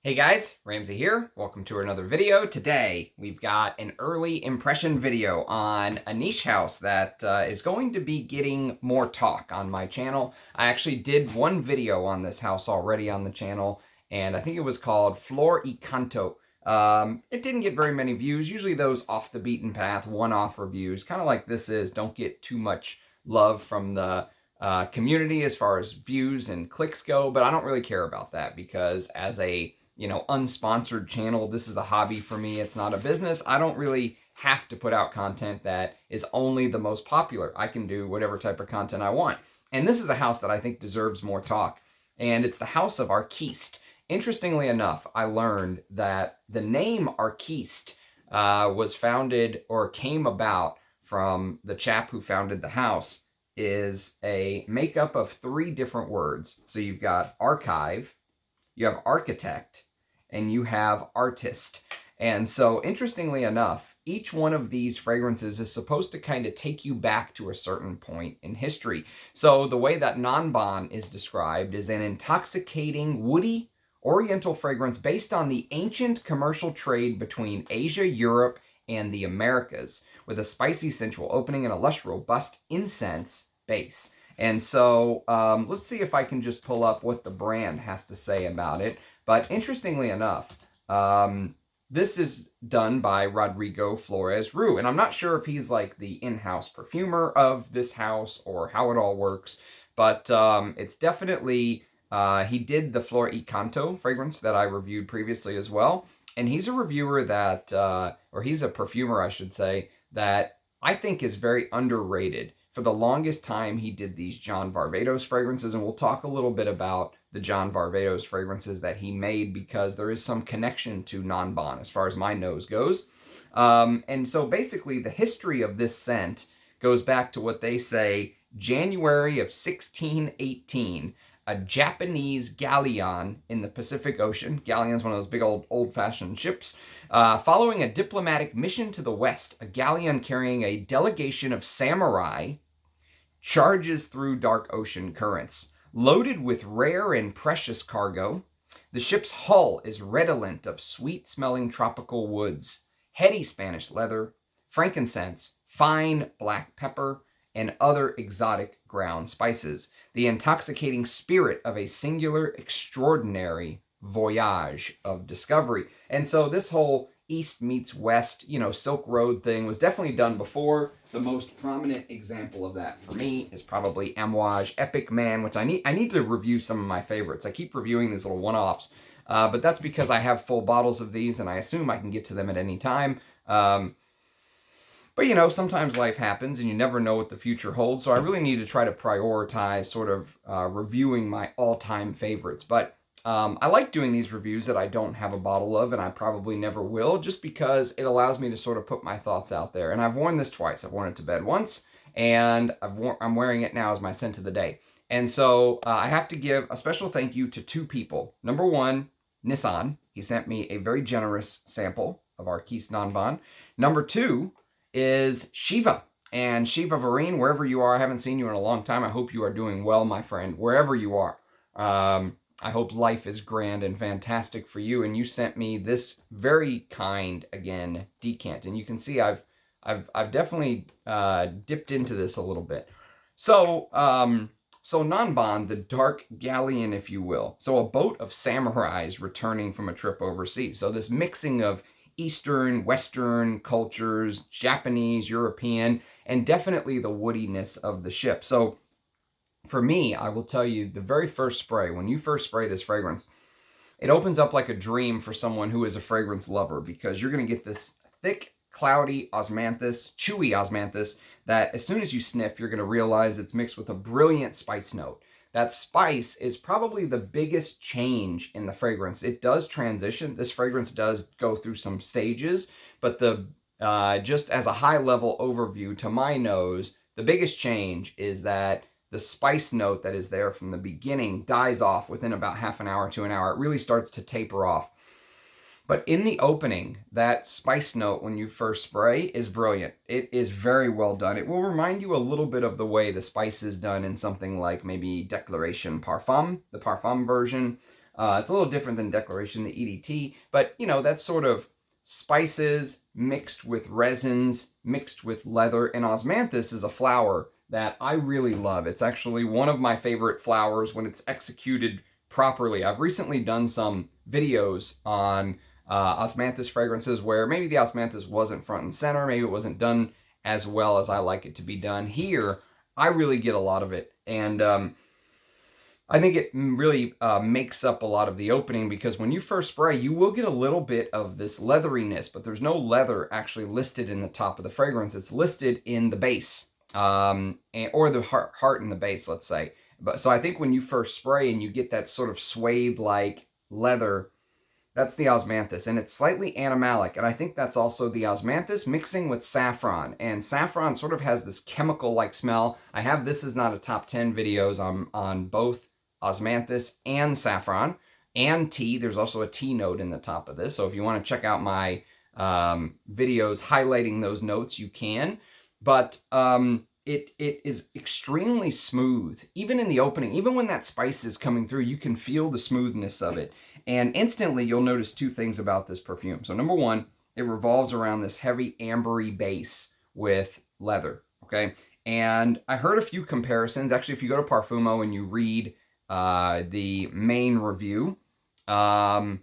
Hey guys, Ramsey here. Welcome to another video. Today we've got an early impression video on a niche house that is going to be getting more talk on my channel. I actually did one video on this house already on the channel, and I think it was called Flor y Canto. It didn't get very many views. Usually those off the beaten path, one-off reviews, kind of like this is, don't get too much love from the community as far as views and clicks go, but I don't really care about that because as a unsponsored channel, this is a hobby for me. It's not a business. I don't really have to put out content that is only the most popular. I can do whatever type of content I want. And this is a house that I think deserves more talk. And it's the house of Arquiste. Interestingly enough, I learned that the name Arquiste was founded or came about from the chap who founded the house, is a makeup of 3 different words. So you've got archive, you have architect, and you have artist. And so interestingly enough, each one of these fragrances is supposed to kind of take you back to a certain point in history. So the way that Nanban is described is an intoxicating, woody, oriental fragrance based on the ancient commercial trade between Asia, Europe, and the Americas, with a spicy, sensual opening and a lush, robust incense base. And so let's see if I can just pull up what the brand has to say about it. But interestingly enough, this is done by Rodrigo Flores Rue. And I'm not sure if he's like the in-house perfumer of this house or how it all works. But it's definitely, he did the Flor y Canto fragrance that I reviewed previously as well. And he's a reviewer that, or he's a perfumer, I should say, that I think is very underrated. For the longest time, he did these John Varvatos fragrances, and we'll talk a little bit about the John Varvatos fragrances that he made because there is some connection to Nanban as far as my nose goes. And so basically, the history of this scent goes back to what they say, January of 1618. A Japanese galleon in the Pacific Ocean. Galleon's one of those big old-fashioned ships. Following a diplomatic mission to the west, a galleon carrying a delegation of samurai charges through dark ocean currents. Loaded with rare and precious cargo, the ship's hull is redolent of sweet-smelling tropical woods, heady Spanish leather, frankincense, fine black pepper, and other exotic ground spices. The intoxicating spirit of a singular, extraordinary voyage of discovery. And so this whole East meets West, Silk Road thing was definitely done before. The most prominent example of that for me is probably Amouage Epic Man, which I need to review some of my favorites. I keep reviewing these little one-offs, but that's because I have full bottles of these and I assume I can get to them at any time. But sometimes life happens and you never know what the future holds. So I really need to try to prioritize sort of reviewing my all-time favorites. But I like doing these reviews that I don't have a bottle of, and I probably never will, just because it allows me to sort of put my thoughts out there. And I've worn this twice. I've worn it to bed once, and I'm wearing it now as my scent of the day. And so I have to give a special thank you to 2 people. Number 1, Nissan. He sent me a very generous sample of Arquiste Nanban. Number 2 is Shiva. And Shiva Vareen, wherever you are, I haven't seen you in a long time. I hope you are doing well, my friend, wherever you are. I hope life is grand and fantastic for you. And you sent me this very kind, again, decant. And you can see I've definitely dipped into this a little bit. So, so Nanban, the dark galleon, if you will. So a boat of samurais returning from a trip overseas. So this mixing of Eastern, Western cultures, Japanese, European, and definitely the woodiness of the ship. So for me, I will tell you, the very first spray, when you first spray this fragrance, it opens up like a dream for someone who is a fragrance lover, because you're going to get this thick, cloudy osmanthus, chewy osmanthus, that as soon as you sniff, you're going to realize it's mixed with a brilliant spice note. That spice is probably the biggest change in the fragrance. It does transition. This fragrance does go through some stages, but just as a high-level overview to my nose, the biggest change is that the spice note that is there from the beginning dies off within about half an hour to an hour. It really starts to taper off. But in the opening, that spice note when you first spray is brilliant. It is very well done. It will remind you a little bit of the way the spice is done in something like maybe Declaration Parfum, the Parfum version. It's a little different than Declaration, the EDT, but you know, that's sort of spices mixed with resins, mixed with leather, and osmanthus is a flower that I really love. It's actually one of my favorite flowers when it's executed properly. I've recently done some videos on osmanthus fragrances where maybe the osmanthus wasn't front and center, maybe it wasn't done as well as I like it to be done. Here, I really get a lot of it, and I think it really makes up a lot of the opening, because when you first spray, you will get a little bit of this leatheriness, but there's no leather actually listed in the top of the fragrance. It's listed in the base, or the heart in the base, let's say. But so I think when you first spray and you get that sort of suede-like leather, that's the osmanthus, and it's slightly animalic, and I think that's also the osmanthus mixing with saffron, and saffron sort of has this chemical-like smell. I have This Is Not a Top 10 videos on both osmanthus and saffron and tea. There's also a tea note in the top of this, so if you want to check out my videos highlighting those notes, you can. But it is extremely smooth, even in the opening. Even when that spice is coming through, you can feel the smoothness of it. And instantly, you'll notice two things about this perfume. So number one, it revolves around this heavy ambery base with leather, okay? And I heard a few comparisons. Actually, if you go to Parfumo and you read the main review, the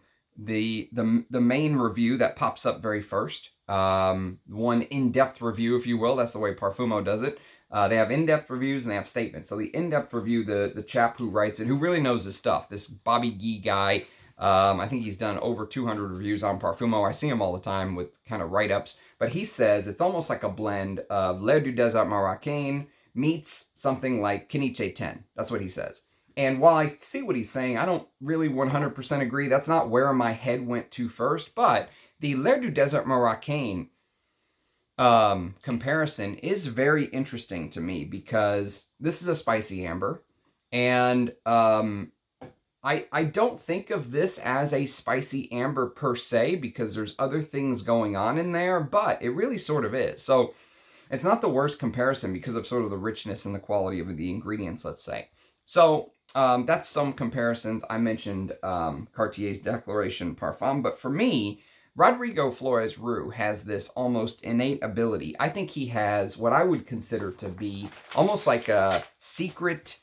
main review that pops up very first, one in-depth review, if you will, that's the way Parfumo does it. They have in-depth reviews and they have statements. So the in-depth review, the chap who writes it, who really knows his stuff, this Bobby Guy guy, I think he's done over 200 reviews on Parfumo. I see him all the time with kind of write-ups. But he says it's almost like a blend of L'air du Désert Marocain meets something like Knize Ten. That's what he says. And while I see what he's saying, I don't really 100% agree. That's not where my head went to first. But the L'air du Désert Marocain comparison is very interesting to me, because this is a spicy amber. And I don't think of this as a spicy amber per se, because there's other things going on in there, but it really sort of is. So it's not the worst comparison because of sort of the richness and the quality of the ingredients, let's say. So that's some comparisons. I mentioned Cartier's Declaration Parfum, but for me, Rodrigo Flores Roux has this almost innate ability. I think he has what I would consider to be almost like a secret...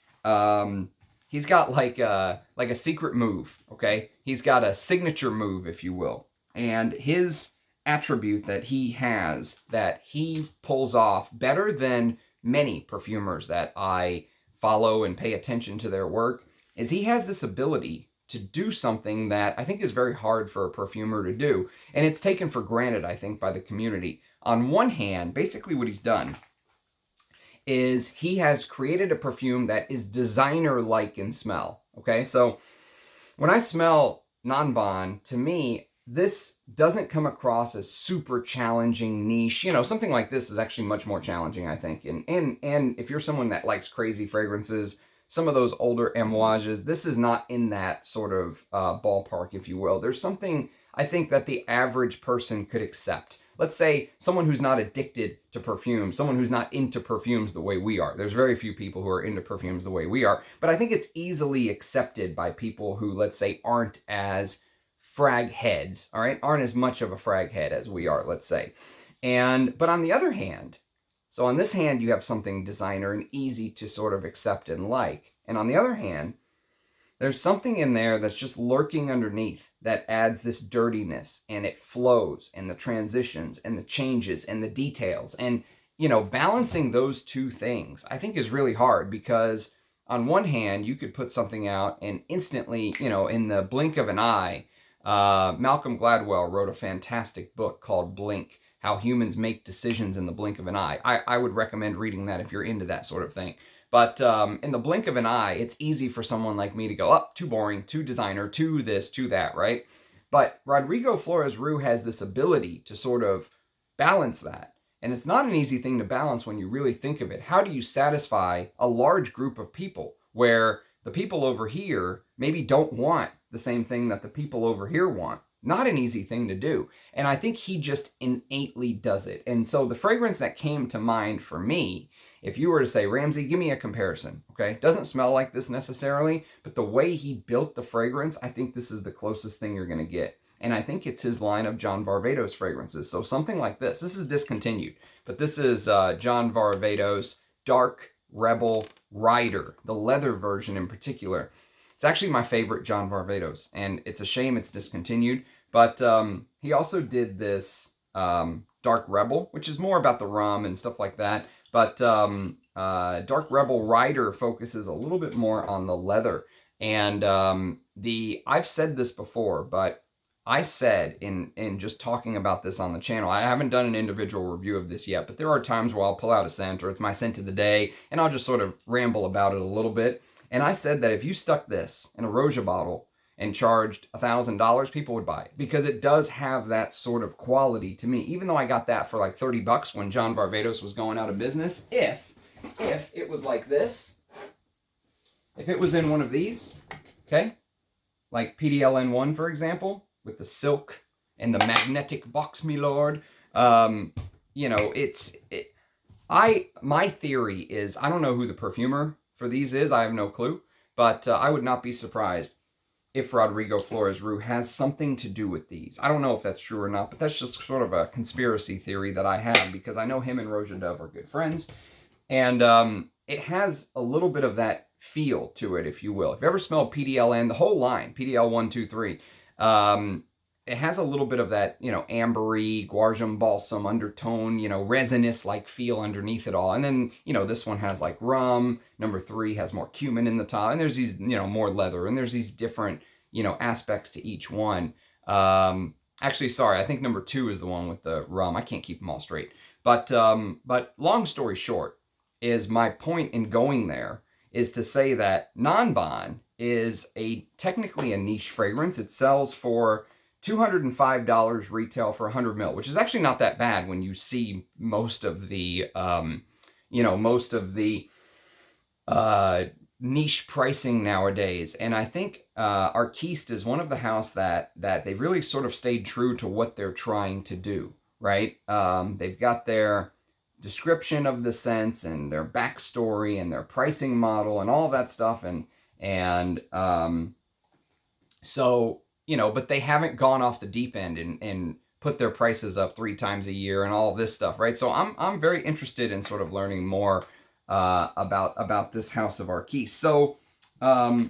he's got like a secret move, okay? He's got a signature move, if you will. And his attribute that he has, that he pulls off better than many perfumers that I follow and pay attention to their work, is he has this ability to do something that I think is very hard for a perfumer to do. And it's taken for granted, I think, by the community. On one hand, basically what he's done is he has created a perfume that is designer-like in smell, okay? So when I smell Nanban, to me, this doesn't come across as super challenging, niche. You know, something like this is actually much more challenging, I think. And if you're someone that likes crazy fragrances, some of those older Amouages, this is not in that sort of ballpark, if you will. There's something, I think, that the average person could accept. Let's say someone who's not addicted to perfume, someone who's not into perfumes the way we are. There's very few people who are into perfumes the way we are, but I think it's easily accepted by people who, let's say, aren't as frag heads, all right? Aren't as much of a frag head as we are, let's say. But on the other hand, so on this hand, you have something designer and easy to sort of accept and like. And on the other hand, there's something in there that's just lurking underneath that adds this dirtiness, and it flows, and the transitions, and the changes, and the details. And, you know, balancing those two things, I think, is really hard, because on one hand, you could put something out and instantly, you know, in the blink of an eye, Malcolm Gladwell wrote a fantastic book called Blink, How Humans Make Decisions in the Blink of an Eye. I would recommend reading that if you're into that sort of thing. But in the blink of an eye, it's easy for someone like me to go, oh, too boring, too designer, too this, too that, right? But Rodrigo Flores Roux has this ability to sort of balance that. And it's not an easy thing to balance when you really think of it. How do you satisfy a large group of people where the people over here maybe don't want the same thing that the people over here want? not an easy thing to do. And I think he just innately does it. And so the fragrance that came to mind for me, if you were to say, Ramsey, give me a comparison, okay? Doesn't smell like this necessarily, but the way he built the fragrance, I think this is the closest thing you're going to get. And I think it's his line of John Varvatos fragrances. So something like this. This is discontinued, but this is John Varvatos Dark Rebel Rider, the leather version in particular. It's actually my favorite John Varvatos, and it's a shame it's discontinued. But he also did this Dark Rebel, which is more about the rum and stuff like that. But Dark Rebel Rider focuses a little bit more on the leather. And I've said this before, but I said in just talking about this on the channel, I haven't done an individual review of this yet, but there are times where I'll pull out a scent, or it's my scent of the day, and I'll just sort of ramble about it a little bit. And I said that if you stuck this in a Roja bottle and charged $1,000, people would buy it, because it does have that sort of quality to me. Even though I got that for like 30 bucks when John Varvatos was going out of business, if it was like this, if it was in one of these, okay, like PDLN1, for example, with the silk and the magnetic box, me lord, you know, my theory is, I don't know who the perfumer for these is, I have no clue, but I would not be surprised if Rodrigo Flores Roux has something to do with these. I don't know if that's true or not, but that's just sort of a conspiracy theory that I have, because I know him and Roja Dove are good friends, and it has a little bit of that feel to it, if you will. If you ever smelled PDLN, the whole line, PDL 1, 2, 3, it has a little bit of that, you know, ambery, guardium balsam undertone, you know, resinous-like feel underneath it all. And then, you know, this one has like rum. Number 3 has more cumin in the top. And there's these, you know, more leather. And there's these different, you know, aspects to each one. Actually, sorry, I think number 2 is the one with the rum. I can't keep them all straight. But long story short, is my point in going there is to say that Nanban is technically a niche fragrance. It sells for $205 retail for 100 ml, which is actually not that bad when you see most of the, you know, most of the niche pricing nowadays. And I think Arquiste is one of the house that they've really sort of stayed true to what they're trying to do, right? They've got their description of the scents and their backstory and their pricing model and all that stuff, and so, you know, but they haven't gone off the deep end and put their prices up 3 times a year and all this stuff, right? So I'm very interested in sort of learning more about this house of Arquiste.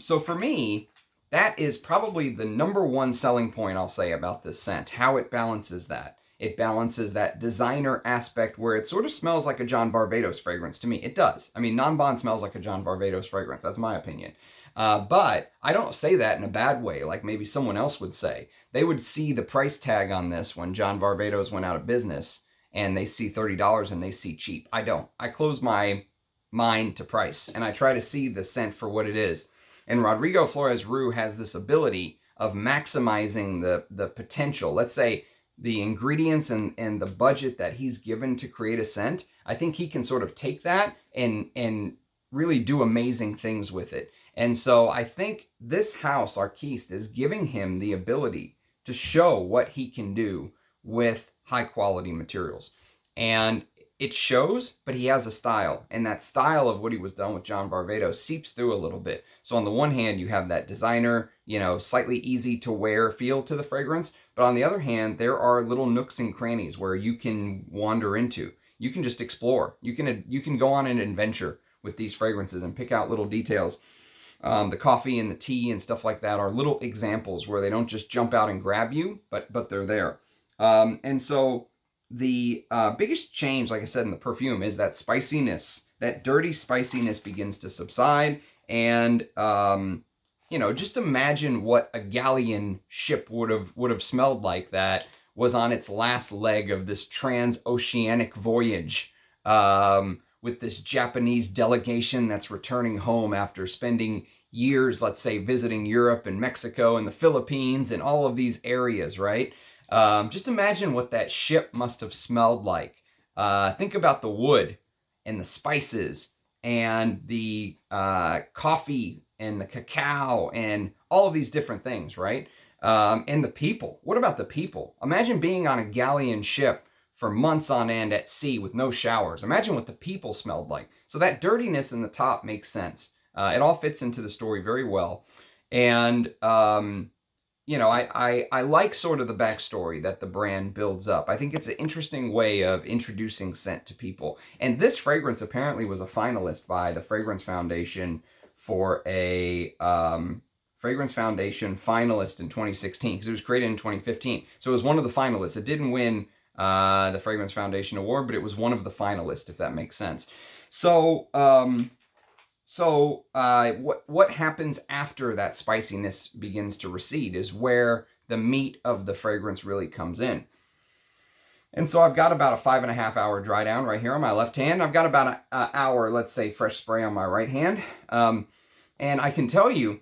So for me, that is probably the #1 selling point I'll say about this scent, how it balances that. It balances that designer aspect where it sort of smells like a John Varvatos fragrance to me. It does. I mean, Nanban smells like a John Varvatos fragrance. That's my opinion. But I don't say that in a bad way, like maybe someone else would say. They would see the price tag on this when John Varvatos went out of business, and they see $30 and they see cheap. I don't. I close my mind to price, and I try to see the scent for what it is. And Rodrigo Flores Roux has this ability of maximizing the potential. Let's say the ingredients and the budget that he's given to create a scent. I think he can sort of take that and really do amazing things with it. And so I think this house, Arquiste, is giving him the ability to show what he can do with high quality materials. And it shows, but he has a style. And that style of what he was done with John Varvatos seeps through a little bit. So on the one hand, you have that designer, you know, slightly easy to wear feel to the fragrance. But on the other hand, there are little nooks and crannies where you can wander into. You can just explore. You can go on an adventure with these fragrances and pick out little details. The coffee and the tea and stuff like that are little examples where they don't just jump out and grab you, but they're there. And so the biggest change, like I said, in the perfume is that spiciness. That dirty spiciness begins to subside. And, you know, just imagine what a galleon ship would have smelled like that was on its last leg of this transoceanic voyage. With this Japanese delegation that's returning home after spending years, let's say, visiting Europe and Mexico and the Philippines and all of these areas, right? Just imagine what that ship must have smelled like. Think about the wood and the spices and the coffee and the cacao and all of these different things, right? And the people. What about the people? Imagine being on a galleon ship for months on end at sea with no showers. Imagine what the people smelled like. So that dirtiness in the top makes sense. It all fits into the story very well. And, you know, I like sort of the backstory that the brand builds up. I think it's an interesting way of introducing scent to people. And this fragrance apparently was a finalist by the Fragrance Foundation for a Fragrance Foundation finalist in 2016, because it was created in 2015. So it was one of the finalists. It didn't win the Fragrance Foundation Award, but it was one of the finalists, if that makes sense. So, what happens after that spiciness begins to recede is where the meat of the fragrance really comes in. And so I've got about a 5.5 hour dry down right here on my left hand. I've got about an hour, let's say, fresh spray on my right hand. And I can tell you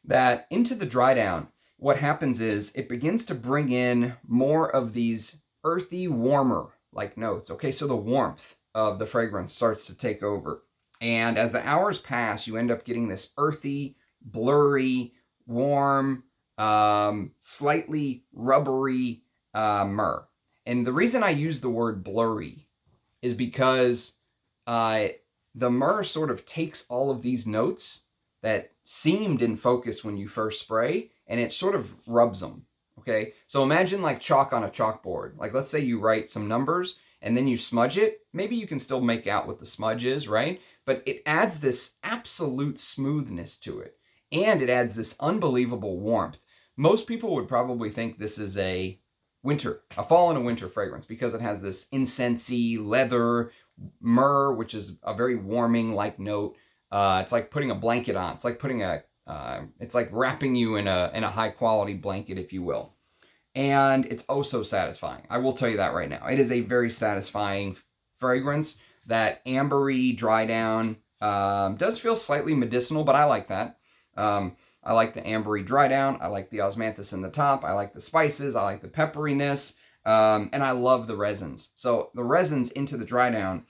that into the dry down, what happens is it begins to bring in more of these earthy, warmer like notes. Okay, so the warmth of the fragrance starts to take over. And as the hours pass, you end up getting this earthy, blurry, warm, slightly rubbery myrrh. And the reason I use the word blurry is because the myrrh sort of takes all of these notes that seemed in focus when you first spray, and it sort of rubs them, okay? So imagine like chalk on a chalkboard. Like let's say you write some numbers and then you smudge it. Maybe you can still make out what the smudge is, right? But it adds this absolute smoothness to it, and it adds this unbelievable warmth. Most people would probably think this is a fall and a winter fragrance because it has this incensey, leather, myrrh, which is a very warming like note. It's like putting a blanket on. It's like putting it's like wrapping you in a high quality blanket, if you will. And it's oh so satisfying. I will tell you that right now. It is a very satisfying fragrance. That ambery dry down does feel slightly medicinal, but I like that. I like the ambery dry down. I like the osmanthus in the top. I like the spices. I like the pepperiness. And I love the resins. So the resins into the dry down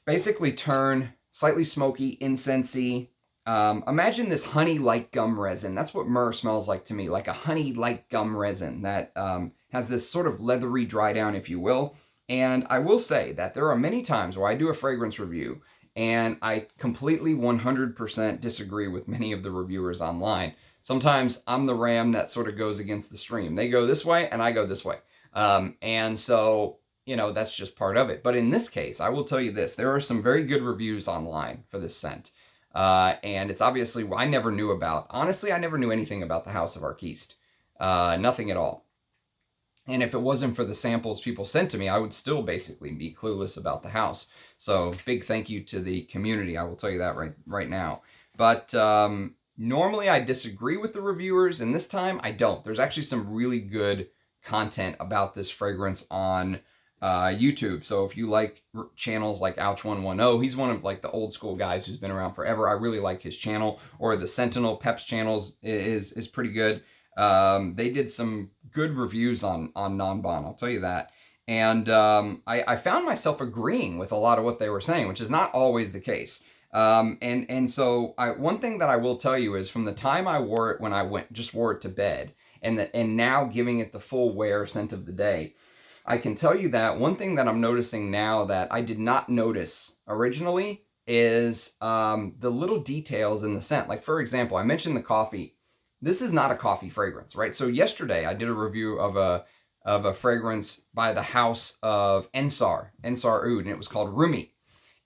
basically turn slightly smoky, incensey. Imagine this honey-like gum resin. That's what myrrh smells like to me, like a honey-like gum resin that has this sort of leathery dry down, if you will. And I will say that there are many times where I do a fragrance review and I completely 100% disagree with many of the reviewers online. Sometimes I'm the ram that sort of goes against the stream. They go this way and I go this way. And so, you know, that's just part of it. But in this case, I will tell you this. There are some very good reviews online for this scent. And it's obviously, I never knew about, honestly, I never knew anything about the House of Arquiste. Nothing at all. And if it wasn't for the samples people sent to me, I would still basically be clueless about the house. So big thank you to the community. I will tell you that right now. But normally I disagree with the reviewers, and this time I don't. There's actually some really good content about this fragrance on YouTube. So if you like channels like Ouch110, he's one of like the old school guys who's been around forever. I really like his channel. Or the Sentinel Peps channels is pretty good. They did some good reviews on Nanban, I'll tell you that. And I found myself agreeing with a lot of what they were saying, which is not always the case. So one thing that I will tell you is from the time I wore it when I just wore it to bed, and now giving it the full wear scent of the day, I can tell you that one thing that I'm noticing now that I did not notice originally is the little details in the scent. Like for example, I mentioned the coffee. This is not a coffee fragrance, right? So yesterday I did a review of a fragrance by the house of Ensar Oud, and it was called Rumi.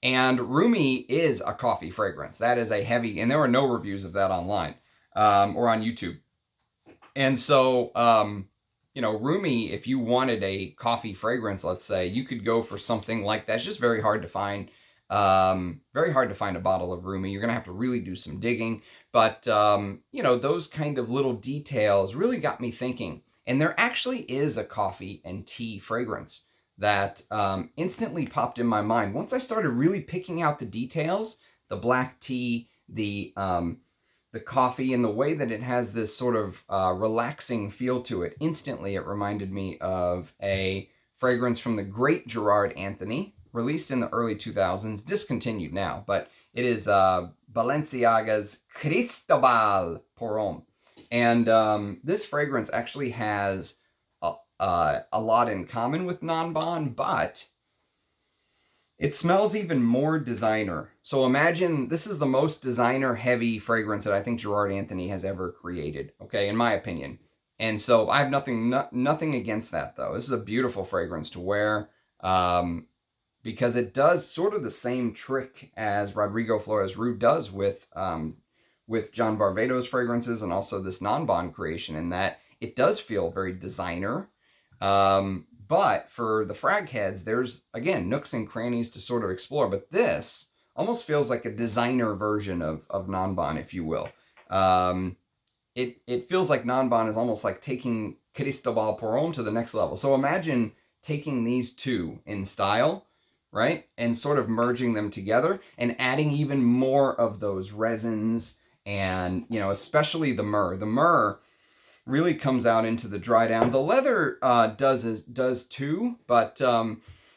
And Rumi is a coffee fragrance. That is a heavy, and there are no reviews of that online or on YouTube. And so, you know, Rumi, if you wanted a coffee fragrance, let's say, you could go for something like that. It's just very hard to find. Very hard to find a bottle of Rumi. You're going to have to really do some digging. But, you know, those kind of little details really got me thinking. And there actually is a coffee and tea fragrance that instantly popped in my mind. Once I started really picking out the details, the black tea, the coffee, and the way that it has this sort of relaxing feel to it, instantly it reminded me of a fragrance from the great Gerard Anthony, released in the early 2000s, discontinued now, but it is Balenciaga's Cristobal pour Homme. And this fragrance actually has a lot in common with Nanban, but it smells even more designer. So imagine this is the most designer heavy fragrance that I think Gerard Anthony has ever created, okay, in my opinion. And so I have nothing against that, though. This is a beautiful fragrance to wear because it does sort of the same trick as Rodrigo Flores Rue does with John Varvatos fragrances and also this Nanban creation, in that it does feel very designer. But for the frag heads, there's, again, nooks and crannies to sort of explore. But this almost feels like a designer version of Nanban, if you will. It feels like Nanban is almost like taking Cristobal Poron to the next level. So imagine taking these two in style, right? And sort of merging them together and adding even more of those resins and, you know, especially the myrrh. The myrrh really comes out into the dry down. The leather does too, but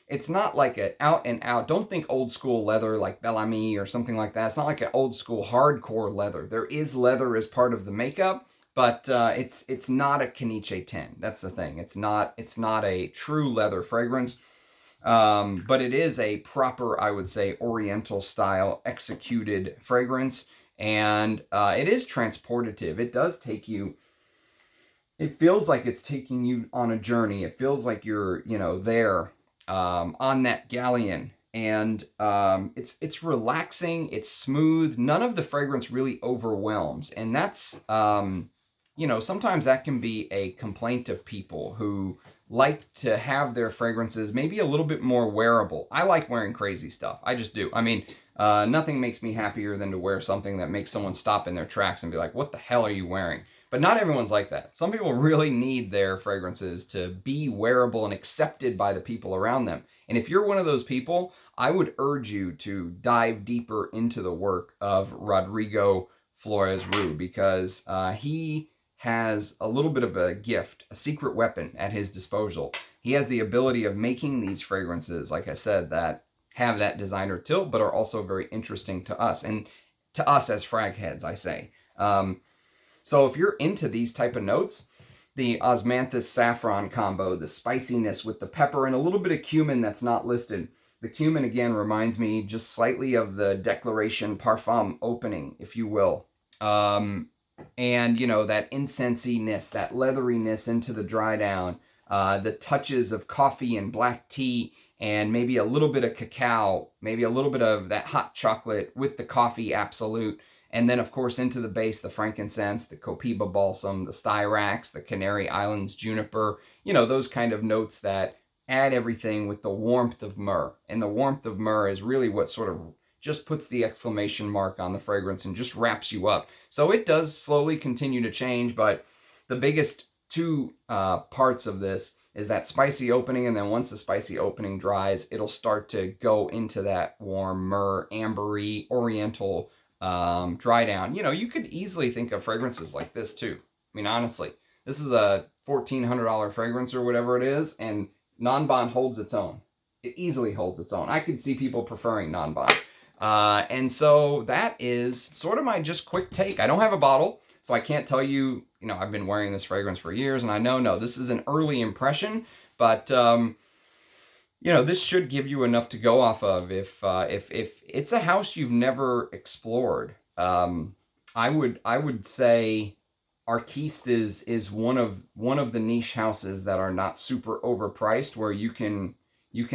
it's not like an out and out. Don't think old school leather like Bellamy or something like that. It's not like an old school hardcore leather. There is leather as part of the makeup, but it's not a Knize Ten. That's the thing. It's not a true leather fragrance. But it is a proper, I would say, Oriental style executed fragrance, and it is transportative. It does take you. It feels like it's taking you on a journey. It feels like you're, you know, there on that galleon, and it's relaxing. It's smooth. None of the fragrance really overwhelms, and that's you know, sometimes that can be a complaint of people who like to have their fragrances maybe a little bit more wearable. I like wearing crazy stuff. I just do. I mean, nothing makes me happier than to wear something that makes someone stop in their tracks and be like, what the hell are you wearing? But not everyone's like that. Some people really need their fragrances to be wearable and accepted by the people around them. And if you're one of those people, I would urge you to dive deeper into the work of Rodrigo Flores Rue, because he has a little bit of a gift, a secret weapon at his disposal. He has the ability of making these fragrances, like I said, that have that designer tilt, but are also very interesting to us, and to us as frag heads, I say. So if you're into these type of notes, the osmanthus saffron combo, the spiciness with the pepper and a little bit of cumin that's not listed. The cumin, again, reminds me just slightly of the Declaration Parfum opening, if you will. And, you know, that incensiness, that leatheriness into the dry down, the touches of coffee and black tea, and maybe a little bit of cacao, maybe a little bit of that hot chocolate with the coffee absolute. And then, of course, into the base, the frankincense, the Copiba balsam, the styrax, the Canary Islands juniper, you know, those kind of notes that add everything with the warmth of myrrh. And the warmth of myrrh is really what sort of just puts the exclamation mark on the fragrance and just wraps you up. So it does slowly continue to change, but the biggest two parts of this is that spicy opening, and then once the spicy opening dries, it'll start to go into that warm myrrh, ambery, oriental dry down. You know, you could easily think of fragrances like this too. I mean, honestly, this is a $1,400 fragrance or whatever it is, and Nanban holds its own. It easily holds its own. I could see people preferring Nanban. And so that is sort of my just quick take. I don't have a bottle, so I can't tell you, you know, I've been wearing this fragrance for years, and I know, no, this is an early impression, but you know, this should give you enough to go off of if it's a house you've never explored. I would say Arquiste is one of the niche houses that are not super overpriced, where you can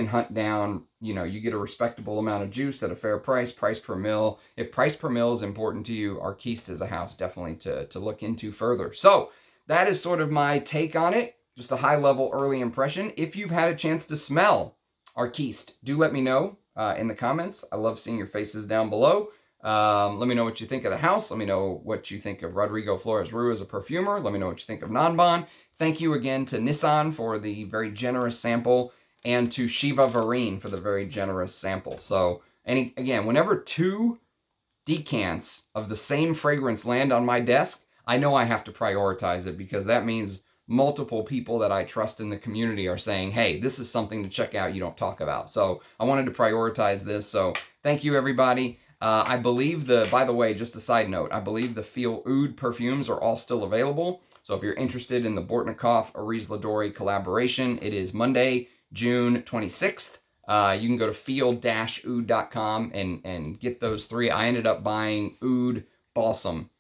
hunt down, you know, you get a respectable amount of juice at a fair price, price per mil. If price per mil is important to you, Arquiste is a house definitely to look into further. So that is sort of my take on it. Just a high-level early impression. If you've had a chance to smell Arquiste, do let me know in the comments. I love seeing your faces down below. Let me know what you think of the house. Let me know what you think of Rodrigo Flores Rue as a perfumer. Let me know what you think of Nanban. Thank you again to Nissan for the very generous sample, and to Shiva Varine for the very generous sample. So, and again, whenever two decants of the same fragrance land on my desk, I know I have to prioritize it, because that means multiple people that I trust in the community are saying, hey, this is something to check out you don't talk about. So I wanted to prioritize this. So thank you, everybody. I believe by the way, just a side note, I believe the Feel Oud perfumes are all still available. So if you're interested in the Bortnikov-Arise Ladori collaboration, it is Monday, June 26th. You can go to feel-oud.com and get those 3. I ended up buying Oud Balsam,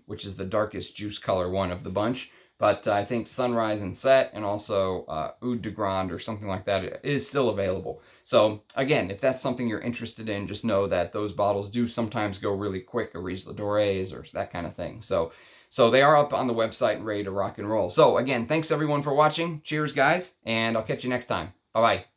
which is the darkest juice color one of the bunch. But I think Sunrise and Set and also Oud de Grande or something like that is still available. So again, if that's something you're interested in, just know that those bottles do sometimes go really quick, Arise Ladores or that kind of thing. So they are up on the website and ready to rock and roll. So again, thanks everyone for watching. Cheers, guys, and I'll catch you next time. Bye-bye.